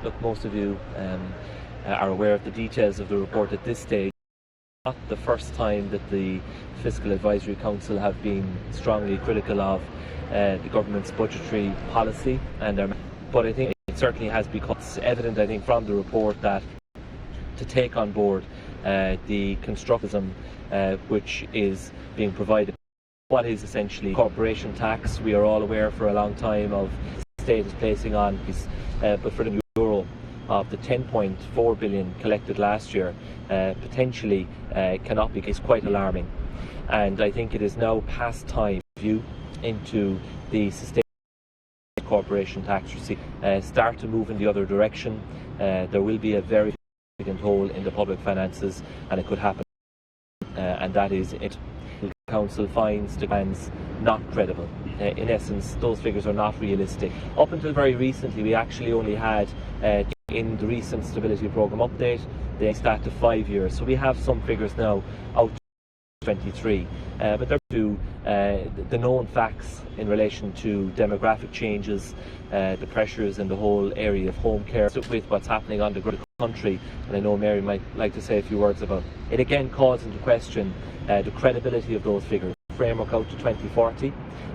Look, most of you are aware of the details of the report at this stage. Not the first time that the Fiscal Advisory Council have been strongly critical of the government's budgetary policy, but I think it certainly has become evident, I think, from the report that to take on board the constructivism which is being provided, what is essentially corporation tax. We are all aware for a long time of the state is placing on, but for the euro of the 10.4 billion collected last year, potentially cannot be, is quite alarming. And I think it is now past time to view into the sustainable corporation tax receipt, start to move in the other direction. There will be a very significant hole in the public finances, and it could happen, and that is it. The Council finds the plans not credible. In essence, those figures are not realistic. Up until very recently, we actually only had in the recent Stability Programme update, they start to 5 years. So we have some figures now out to 23, but they're to the known facts in relation to demographic changes, the pressures in the whole area of home care, with what's happening on the country. And I know Mary might like to say a few words about it. Again calls into question the credibility of those figures. Framework out to 2040.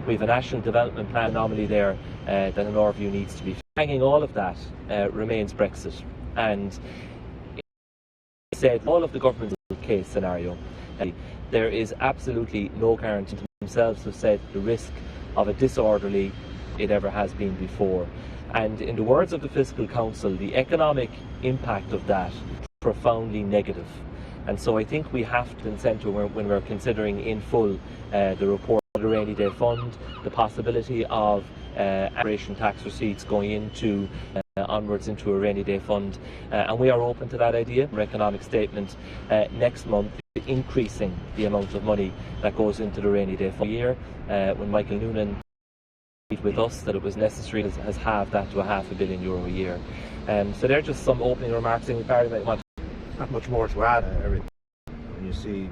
We have a national development plan anomaly there that in our view needs to be hanging. All of that remains Brexit, and said all of the government's case scenario, there is absolutely no guarantee. Themselves have said the risk of a disorderly it ever has been before, and in the words of the Fiscal Council, the economic impact of that is profoundly negative. And so I think we have to incentive when we're considering in full the report of the rainy day fund, the possibility of corporation tax receipts going into onwards into a rainy day fund, and we are open to that idea. Our economic statement next month increasing the amount of money that goes into the rainy day fund year. When Michael Noonan with us that it was necessary has halved that to €500 million a year. So they're just some opening remarks. In not much more to add. When you see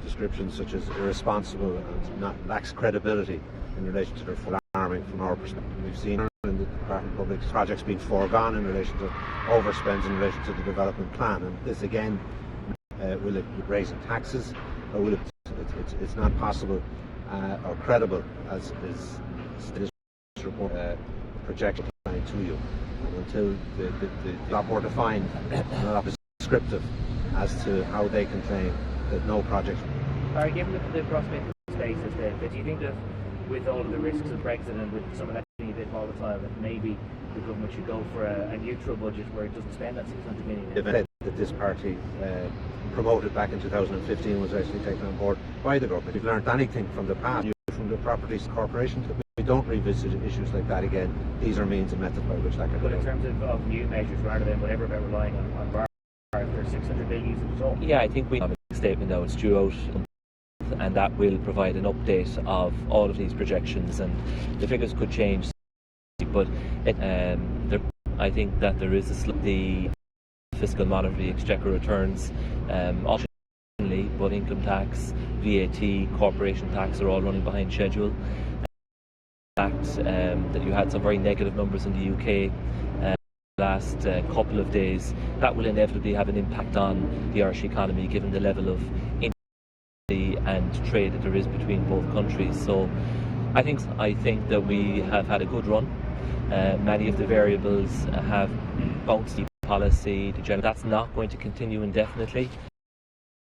descriptions such as irresponsible and lacks credibility in relation to their alarming from our perspective. We've seen in the Department of Public projects being foregone in relation to overspends in relation to the development plan, and this again will it raising taxes, or will it's not possible or credible as is this report projection to you, and until the lot more defined and descriptive as to how they can claim that no project. Given the prospect of space is there, do you think that with all of the risks of Brexit and with some of that being a bit volatile, that maybe the government should go for a neutral budget where it doesn't spend that 600 million? The event that this party promoted back in 2015 was actually taken on board by the government. We've learned anything from the past, from the properties corporation. We don't revisit issues like that again. These are means and methods by which that can be done. But in terms of new measures, rather than whatever about relying on bar, there's 600 billion used at all. Yeah, I think we have a statement now. It's due out, and that will provide an update of all of these projections, and the figures could change. But I think that there is the fiscal monetary exchequer returns, but income tax, VAT, corporation tax are all running behind schedule. The fact that you had some very negative numbers in the UK last couple of days, that will inevitably have an impact on the Irish economy, given the level of industry and trade that there is between both countries. So I think that we have had a good run. Many of the variables have bounced policy. That's not going to continue indefinitely.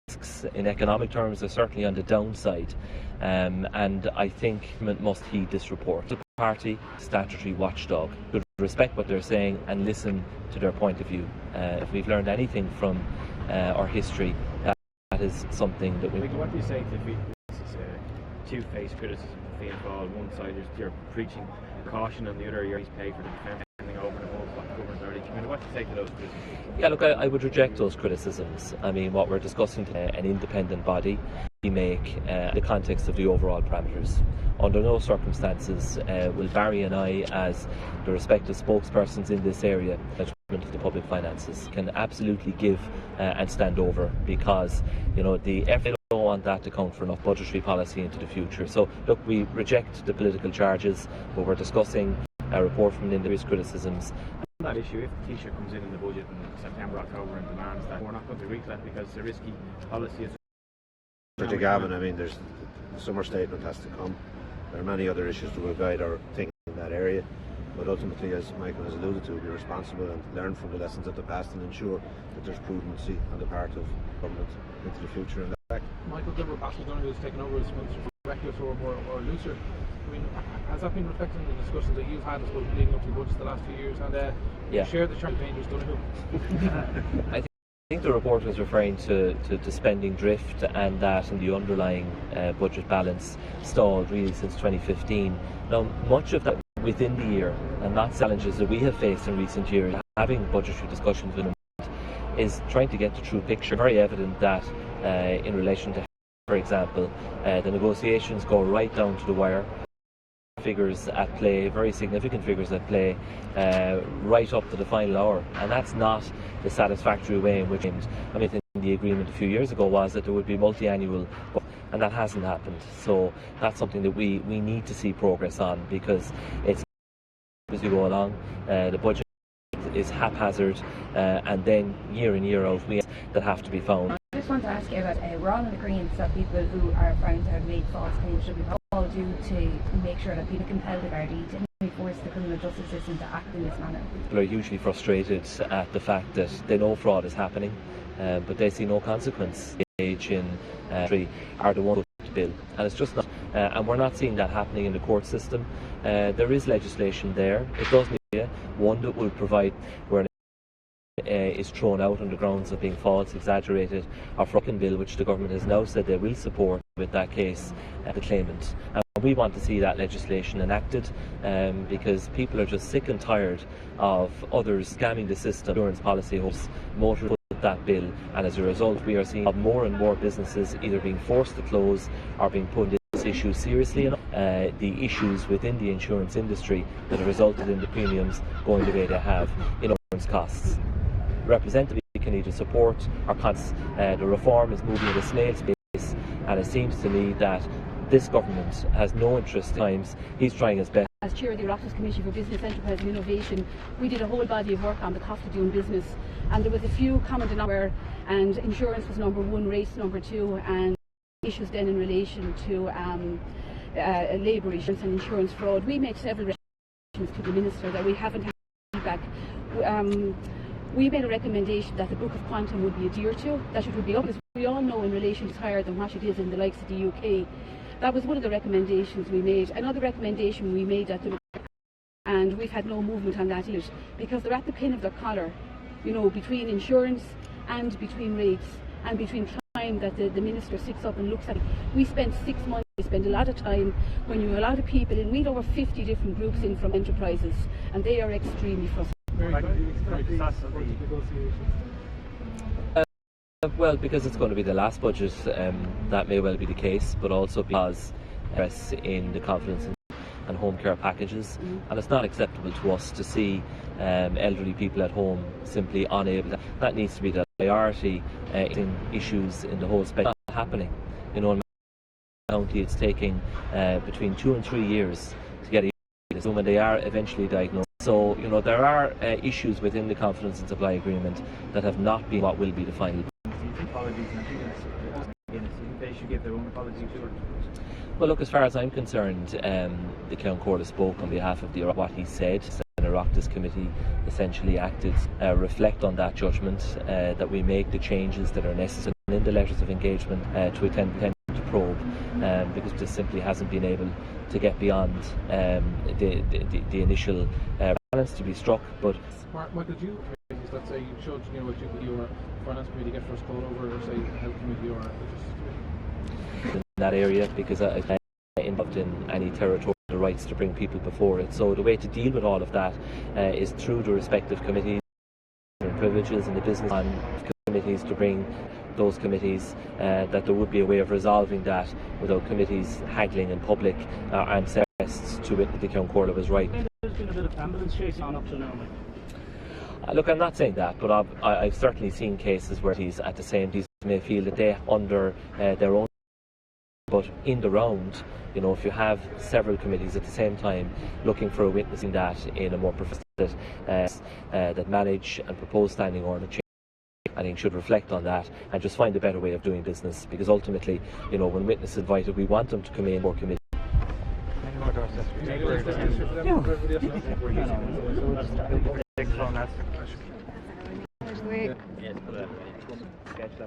Risks in economic terms are certainly on the downside, and I think government must heed this report. The party, statutory watchdog, should respect what they're saying and listen to their point of view. If we've learned anything from our history, that is something that we. What do you say to this is a two-faced criticism of Fianna Fáil? On one side, you're preaching caution, on the other, you're pay for the defending over and above what the government's already committed. What do you say to those criticisms? Yeah, look, I would reject those criticisms. I mean, what we're discussing today, an independent body, we make the context of the overall parameters. Under no circumstances will Barry and I, as the respective spokespersons in this area, of the public finances, can absolutely give and stand over, because the FA don't want that to count for enough budgetary policy into the future. So look, we reject the political charges, but we're discussing a report from Linda's criticisms. that issue, if the Taoiseach comes in the budget in September, October and demands that, we're not going to agree to that because it's a risky policy. To Gavin, I mean, there's the summer statement has to come. There are many other issues that will guide our thinking in that area. But ultimately, as Michael has alluded to, be responsible and learn from the lessons of the past and ensure that there's prudency on the part of government into the future. And that Michael Gilbert Donoghue has taken over as Minister for Reckless or looser. I mean, has that been reflected in the discussions that you've had, I suppose, leading up to the budgets the last few years? And you share the charge of Donoghue? I think the report was referring to spending drift, and that and the underlying budget balance stalled really since 2015. Now, much of that within the year, and not challenges that we have faced in recent years, having budgetary discussions with them, is trying to get the true picture. Very evident that in relation to, for example, the negotiations go right down to the wire. Figures at play, very significant figures at play, right up to the final hour, and that's not the satisfactory way in which, I mean, the agreement a few years ago was that there would be multi-annual, and that hasn't happened. So that's something that we need to see progress on, because it's as we go along, the budget is haphazard, and then year in year out we that have to be found. I just want to ask you about, we're all in agreement that people who are found to have made false claims should be all do to make sure that people compel the Gardaí to force the criminal justice system to act in this manner. People are hugely frustrated at the fact that they know fraud is happening, but they see no consequence. Age in are the ones to bill, and it's just not, and we're not seeing that happening in the court system. There is legislation there. It does need one that will provide where is thrown out on the grounds of being false, exaggerated, or fraudulent bill, which the government has now said they will support with that case, the claimant. And we want to see that legislation enacted, because people are just sick and tired of others scamming the system. Insurance policy hosts motor that bill, and as a result we are seeing more and more businesses either being forced to close or being put into this issue seriously enough. The issues within the insurance industry that have resulted in the premiums going the way they have in insurance costs. Representative can either support or the reform is moving at a snail's pace, and it seems to me that this government has no interest at times. He's trying his best. As chair of the Oireachtas Committee for Business, Enterprise and Innovation, we did a whole body of work on the cost of doing business, and there was a few common denominators, and insurance was number one, rates number two, and issues then in relation to labour insurance and insurance fraud. We made several recommendations to the Minister that we haven't had feedback. We made a recommendation that the Book of Quantum would be adhered to, that it would be up, as we all know, in relation to higher than what it is in the likes of the UK. That was one of the recommendations we made. Another recommendation we made at the, and we've had no movement on that yet, because they're at the pin of their collar, you know, between insurance and between rates and between time that the Minister sits up and looks at it. We spent 6 months, we spend a lot of time when you have a lot of people in. We had over 50 different groups in from enterprises, and they are extremely frustrated. Well, because it's going to be the last budget, that may well be the case, but also because in the confidence and home care packages, and it's not acceptable to us to see elderly people at home simply unable. That needs to be the priority in issues in the whole spectrum. It's not happening. You know, in my county it's taking between 2 and 3 years to get a when they are eventually diagnosed. So, you know, there are issues within the confidence and supply agreement that have not been what will be the final. Apologies, they should give their own apology to it. Well, look, as far as I'm concerned, the County Court spoke on behalf of what he said. The Oireachtas Committee essentially acted, reflect on that judgment, that we make the changes that are necessary in the letters of engagement to attend to probe, because this simply hasn't been able to get beyond the initial balance to be struck. But Michael, do you, let's say, you should, you know, your finance committee get first call over, or say health committee, or in that area, because I'm involved in any territorial rights to bring people before it. So the way to deal with all of that is through the respective committees and privileges and the business committees, to bring those committees, that there would be a way of resolving that without committees haggling in public and suggests to it that the County Court was right. There's been a bit of ambulance chasing on up to now. Look, I'm not saying that, but I've certainly seen cases where he's at the same time may feel that they under their own. But in the round, you know, if you have several committees at the same time looking for a witnessing that in a more professional that manage and propose standing order change, I think, should reflect on that and just find a better way of doing business, because ultimately, you know, when witnesses invited, we want them to come in for committee. Yes,